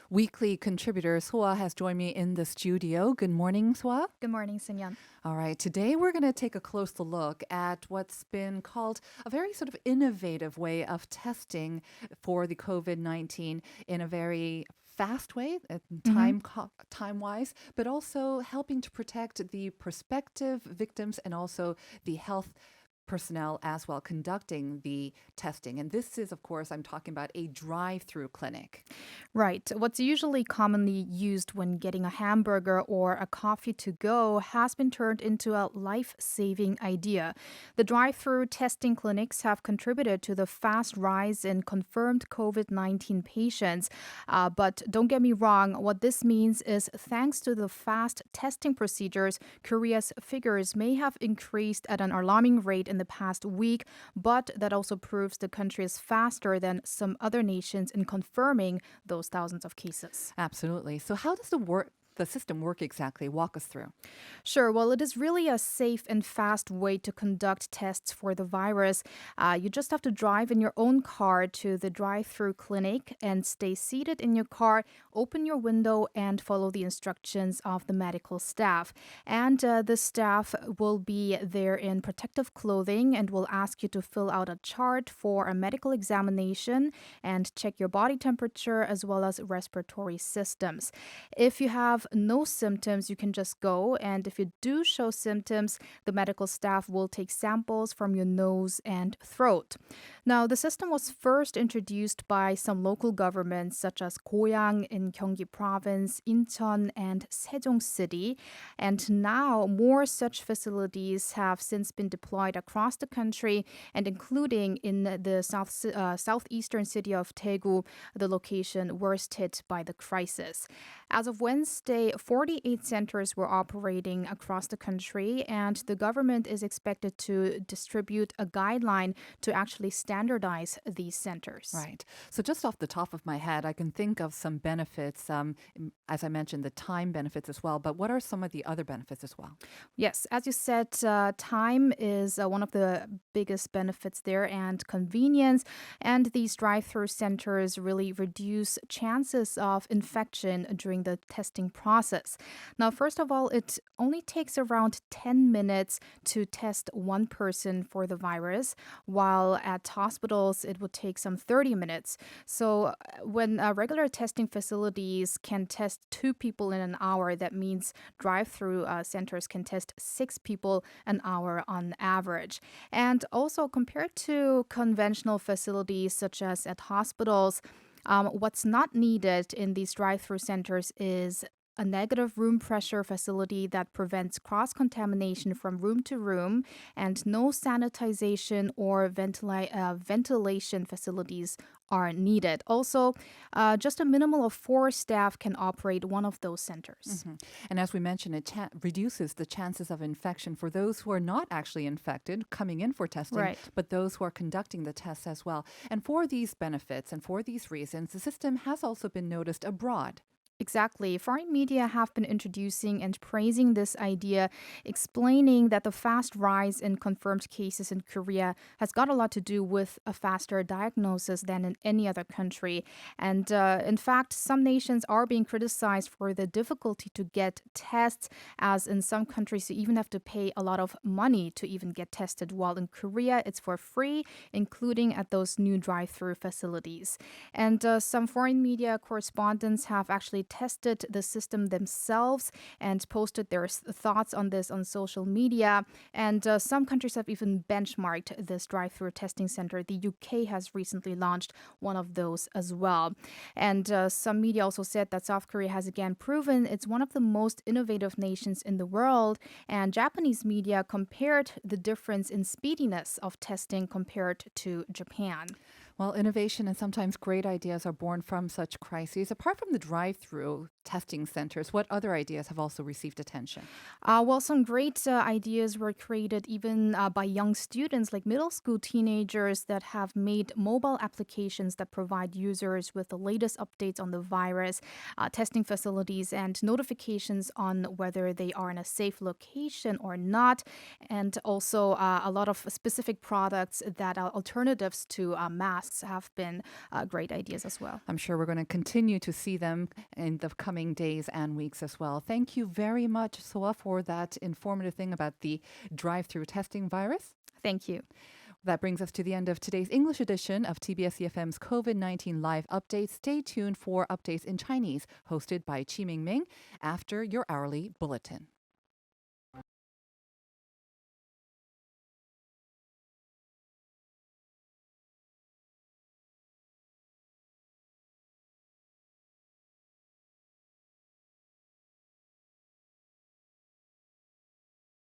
Weekly contributor Soa has joined me in the studio. Good morning, Soa. Good morning, Seungyeon. All right, today we're going to take a closer look at what's been called a very sort of innovative way of testing for the COVID-19 in a very fast way, time-wise, but also helping to protect the prospective victims and also the health personnel as well conducting the testing. And this is, of course, I'm talking about a drive-through clinic. Right. What's usually commonly used when getting a hamburger or a coffee to go has been turned into a life-saving idea. The drive-through testing clinics have contributed to the fast rise in confirmed COVID-19 patients. But don't get me wrong, what this means is thanks to the fast testing procedures, Korea's figures may have increased at an alarming rate in the past week, but that also proves the country is faster than some other nations in confirming those thousands of cases. Absolutely. So how does the system work exactly? Walk us through. Sure. Well, it is really a safe and fast way to conduct tests for the virus. You just have to drive in your own car to the drive-through clinic and stay seated in your car, open your window, and follow the instructions of the medical staff. And the staff will be there in protective clothing and will ask you to fill out a chart for a medical examination and check your body temperature as well as respiratory systems. If you have no symptoms, you can just go. And if you do show symptoms, the medical staff will take samples from your nose and throat. Now, the system was first introduced by some local governments such as Goyang in Gyeonggi Province, Incheon, and Sejong City. And now more such facilities have since been deployed across the country and including in the southeastern city of Daegu, the location worst hit by the crisis. As of Wednesday, 48 centers were operating across the country, and the government is expected to distribute a guideline to actually standardize these centers. Right. So just off the top of my head, I can think of some benefits, as I mentioned, the time benefits as well. But what are some of the other benefits as well? Yes, as you said, time is one of the biggest benefits there and convenience. And these drive-through centers really reduce chances of infection during the testing process. Now, first of all, it only takes around 10 minutes to test one person for the virus, while at hospitals, it would take some 30 minutes. So when regular testing facilities can test 2 people in an hour, that means drive-through centers can test 6 people an hour on average. And also compared to conventional facilities such as at hospitals, what's not needed in these drive-through centers is a negative room pressure facility that prevents cross-contamination from room to room, and no sanitization or ventilation facilities are needed. Also, just a minimum of 4 staff can operate one of those centers. And as we mentioned, it reduces the chances of infection for those who are not actually infected coming in for testing, Right. but those who are conducting the tests as well. And for these benefits and for these reasons, the system has also been noticed abroad. Exactly. Foreign media have been introducing and praising this idea, explaining that the fast rise in confirmed cases in Korea has got a lot to do with a faster diagnosis than in any other country. And in fact, some nations are being criticized for the difficulty to get tests, as in some countries you even have to pay a lot of money to even get tested, while in Korea it's for free, including at those new drive-through facilities. And some foreign media correspondents have actually tested the system themselves and posted their thoughts on this on social media. And some countries have even benchmarked this drive-through testing center. The UK has recently launched one of those as well. And some media also said that South Korea has again proven it's one of the most innovative nations in the world. And Japanese media compared the difference in speediness of testing compared to Japan. Well, innovation and sometimes great ideas are born from such crises. Apart from the drive-through testing centers, what other ideas have also received attention? Well, some great ideas were created even by young students, like middle school teenagers that have made mobile applications that provide users with the latest updates on the virus, testing facilities, and notifications on whether they are in a safe location or not, and also a lot of specific products that are alternatives to masks tests have been great ideas as well. I'm sure we're going to continue to see them in the coming days and weeks as well. Thank you very much, Soa, for that informative thing about the drive-thru testing virus. Thank you. That brings us to the end of today's English edition of TBS EFM's COVID-19 live update. Stay tuned for updates in Chinese, hosted by Chi Ming Ming, after your hourly bulletin.